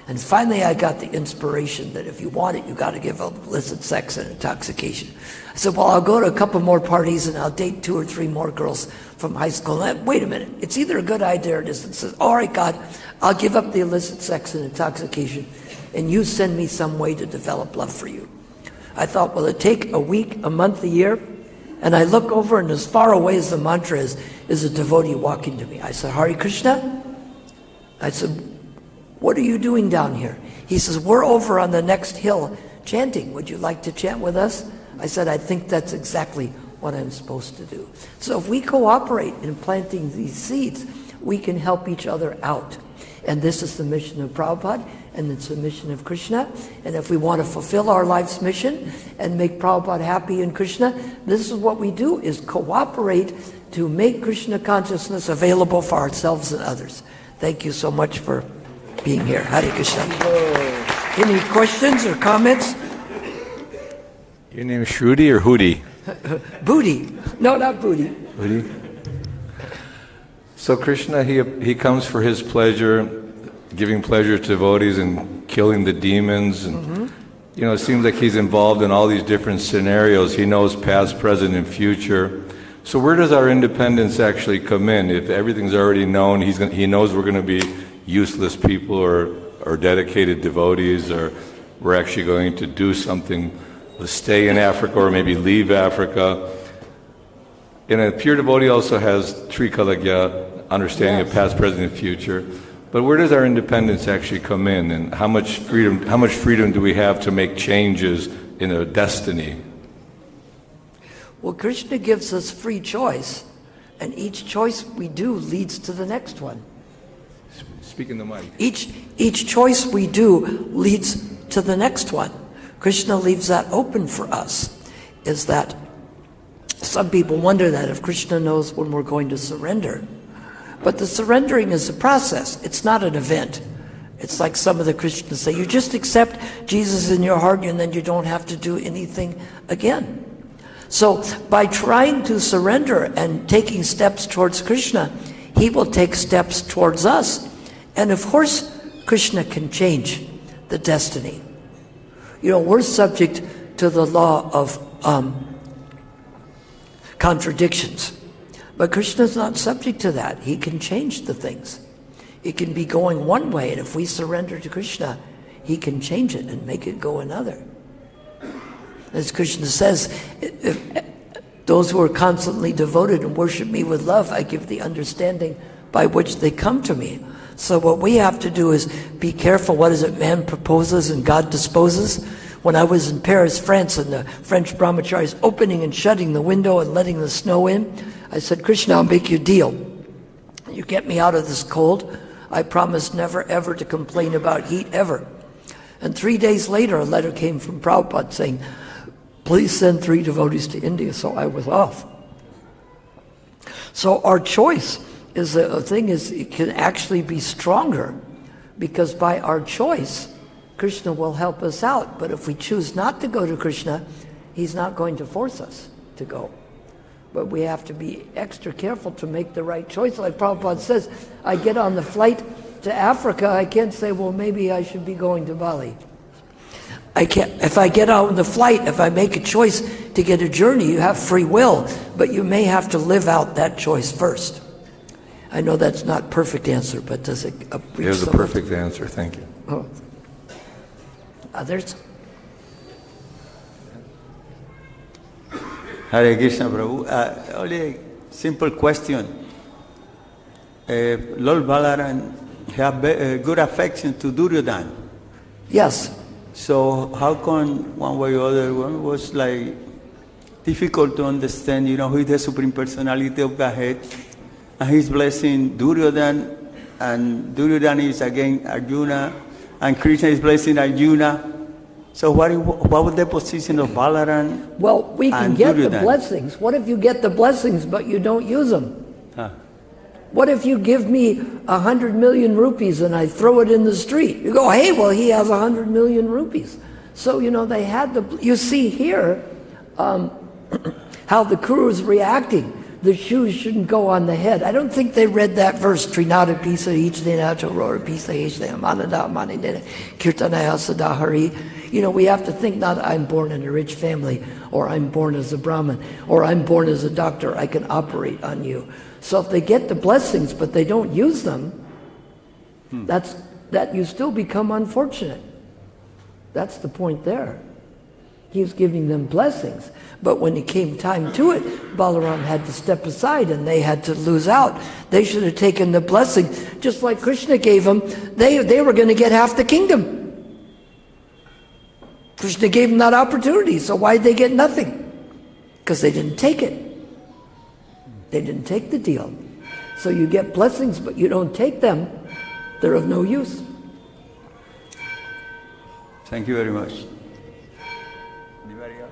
And finally I got the inspiration that if you want it, you got to give up illicit sex and intoxication. I said, well, I'll go to a couple more parties and I'll date 2 or 3 more girls from high school. And wait a minute, it's either a good idea or it isn't. Says, all right, God, I'll give up the illicit sex and intoxication, and you send me some way to develop love for you. I thought, will it take a week, a month, a year? And I look over, and as far away as the mantra is a devotee walking to me. I said, Hare Krishna? I said, what are you doing down here? He says, we're over on the next hill chanting. Would you like to chant with us? I said, I think that's exactly what I'm supposed to do. So if we cooperate in planting these seeds, we can help each other out. And this is the mission of Prabhupada, and in submission of Krishna. And if we want to fulfill our life's mission and make Prabhupada happy in Krishna, this is what we do, is cooperate to make Krishna consciousness available for ourselves and others. Thank you so much for being here. Hare Krishna. Any questions or comments? Your name is Kshudi or Hudi? Booty. No, not booty. Hudi? So Krishna, he comes for his pleasure, giving pleasure to devotees and killing the demons. And, it seems like he's involved in all these different scenarios. He knows past, present, and future. So where does our independence actually come in? If everything's already known, he knows we're going to be useless people or dedicated devotees, or we're actually going to do something, stay in Africa or maybe leave Africa. And a pure devotee also has trikalagya, understanding of past, present, and future. But where does our independence actually come in, and how much freedom do we have to make changes in a destiny? Well, Krishna gives us free choice, and each choice we do leads to the next one. Speak in the mic. Each choice we do leads to the next one. Krishna leaves that open for us. Is that some people wonder that if Krishna knows when we're going to surrender. But the surrendering is a process. It's not an event. It's like some of the Christians say, you just accept Jesus in your heart and then you don't have to do anything again. So by trying to surrender and taking steps towards Krishna, he will take steps towards us. And of course, Krishna can change the destiny. We're subject to the law of contradictions. But Krishna's not subject to that. He can change the things. It can be going one way, and if we surrender to Krishna, he can change it and make it go another. As Krishna says, if those who are constantly devoted and worship me with love, I give the understanding by which they come to me. So what we have to do is be careful. What is it? Man proposes and God disposes. When I was in Paris, France, and the French brahmacharis opening and shutting the window and letting the snow in, I said, Krishna, I'll make you a deal. You get me out of this cold, I promise never ever to complain about heat ever. And 3 days later, a letter came from Prabhupada saying, please send 3 devotees to India. So I was off. So our choice is it can actually be stronger, because by our choice, Krishna will help us out. But if we choose not to go to Krishna, he's not going to force us to go. But we have to be extra careful to make the right choice. Like Prabhupada says, I get on the flight to Africa, I can't say, well, maybe I should be going to Bali. I can't. If I get on the flight, if I make a choice to get a journey, you have free will, but you may have to live out that choice first. I know that's not a perfect answer, but does it? Here's a perfect answer. Thank you. Oh. Others? Hare Krishna, Prabhu. Only a simple question. Lord Balarāma have good affection to Duryodhana. Yes. So how come one way or other one was like difficult to understand, who is the Supreme Personality of Godhead, and he's blessing Duryodhana, and Duryodhana is again Arjuna, and Krishna is blessing Arjuna. So what was the position of Balarāma? Well, we can get Duryodhana? the blessings. What if you get the blessings but you don't use them? What if you give me 100 million rupees and I throw it in the street? You go, hey, well, he has 100 million rupees. So, they had you see here how the Kuru is reacting. The shoes shouldn't go on the head. I don't think they read that verse, Trinata Pisa, Ichdena, Chorora Pisa, Ichdena, Manada, Manidena, Kirtanaya, Sadahari. We have to think not I'm born in a rich family, or I'm born as a Brahmin, or I'm born as a doctor, I can operate on you. So if they get the blessings but they don't use them, that you still become unfortunate. That's the point there. He's giving them blessings. But when it came time to it, Balarāma had to step aside and they had to lose out. They should have taken the blessing, just like Krishna gave them. They were going to get half the kingdom. Krishna gave them that opportunity, so why did they get nothing? Because they didn't take it. They didn't take the deal. So you get blessings, but you don't take them, they're of no use. Thank you very much. Anybody else?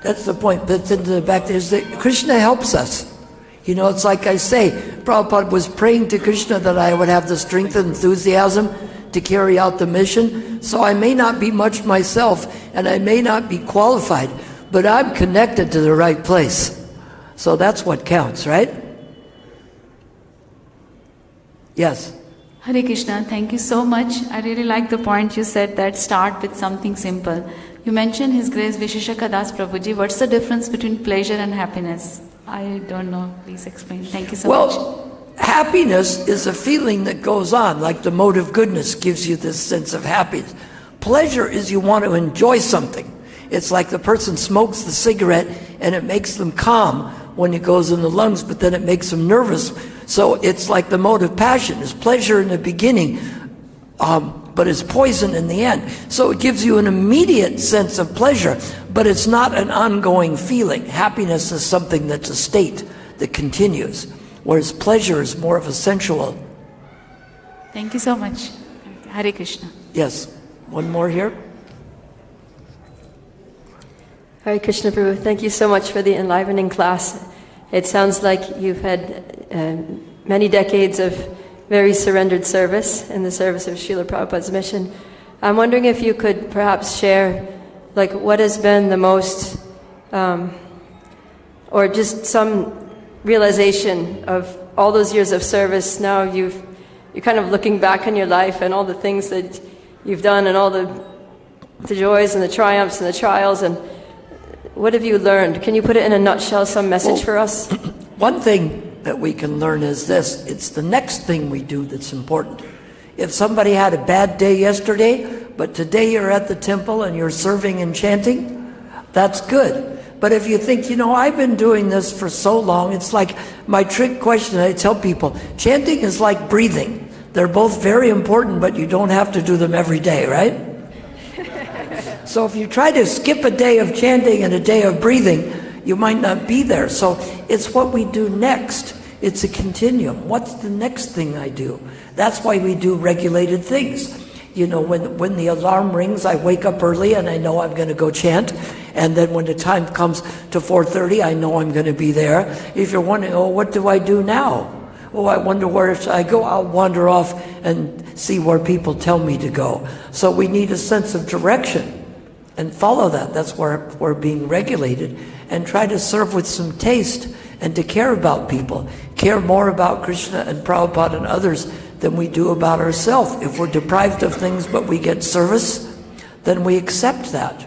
That's the point that's in the back there, is that Krishna helps us. You know, it's like I say, Prabhupada was praying to Krishna that I would have the strength and enthusiasm to carry out the mission. So I may not be much myself, and I may not be qualified, but I'm connected to the right place. So that's what counts, right? Yes. Hare Krishna, thank you so much. I really like the point you said, that start with something simple. You mentioned His Grace Visheshaka Das Prabhuji. What's the difference between pleasure and happiness? I don't know. Please explain. Thank you so much. Well, happiness is a feeling that goes on, like the mode of goodness gives you this sense of happiness. Pleasure is you want to enjoy something. It's like the person smokes the cigarette and it makes them calm when it goes in the lungs, but then it makes them nervous. So it's like the mode of passion. It's pleasure in the beginning, but it's poison in the end. So it gives you an immediate sense of pleasure, but it's not an ongoing feeling. Happiness is something that's a state that continues, whereas pleasure is more of a sensual. Thank you so much. Hare Krishna. Yes. One more here. Hare Krishna, Prabhu. Thank you so much for the enlivening class. It sounds like you've had many decades of very surrendered service in the service of Srila Prabhupada's mission. I'm wondering if you could perhaps share, like, what has been the most, or just some realization of all those years of service. Now you're kind of looking back on your life and all the things that you've done and all the joys and the triumphs and the trials, and what have you learned? Can you put it in a nutshell, some message for us? One thing that we can learn is this: it's the next thing we do that's important. If somebody had a bad day yesterday, but today you're at the temple and you're serving and chanting, that's good. But if you think, you know, I've been doing this for so long, it's like my trick question I tell people, chanting is like breathing. They're both very important, but you don't have to do them every day, right? So if you try to skip a day of chanting and a day of breathing, you might not be there. So it's what we do next. It's a continuum. What's the next thing I do? That's why we do regulated things. You know, when the alarm rings, I wake up early and I know I'm going to go chant. And then when the time comes to 4:30, I know I'm going to be there. If you're wondering, oh, what do I do now? Oh, I wonder where should I go? I'll wander off and see where people tell me to go. So we need a sense of direction and follow that. That's where we're being regulated. And try to serve with some taste and to care about people. Care more about Krishna and Prabhupada and others than we do about ourselves. If we're deprived of things but we get service, then we accept that.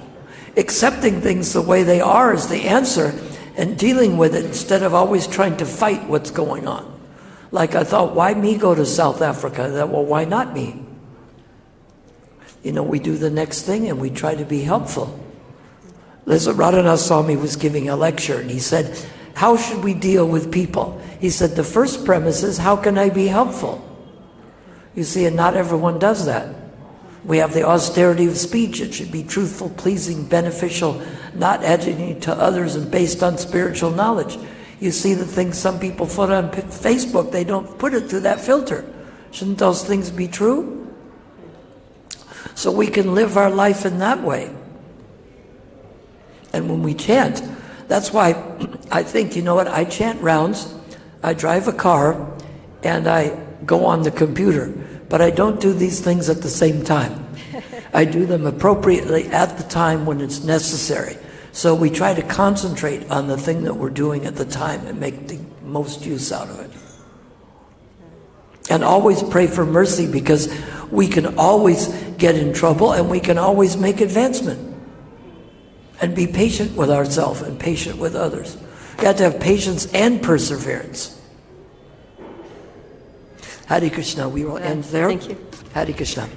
Accepting things the way they are is the answer, and dealing with it instead of always trying to fight what's going on. Like I thought, why me go to South Africa? Well, why not me? You know, we do the next thing and we try to be helpful. Radhanath Swami was giving a lecture and he said, how should we deal with people? He said, the first premise is, how can I be helpful? You see, and not everyone does that. We have the austerity of speech. It should be truthful, pleasing, beneficial, not agitating to others and based on spiritual knowledge. You see the things some people put on Facebook, they don't put it through that filter. Shouldn't those things be true? So we can live our life in that way. And when we chant, that's why I think, you know what, I chant rounds, I drive a car, and I go on the computer. But I don't do these things at the same time. I do them appropriately at the time when it's necessary. So we try to concentrate on the thing that we're doing at the time and make the most use out of it. And always pray for mercy, because we can always get in trouble and we can always make advancement. And be patient with ourselves and patient with others. You have to have patience and perseverance. Hare Krishna. We will end there. Thank you. Hare Krishna.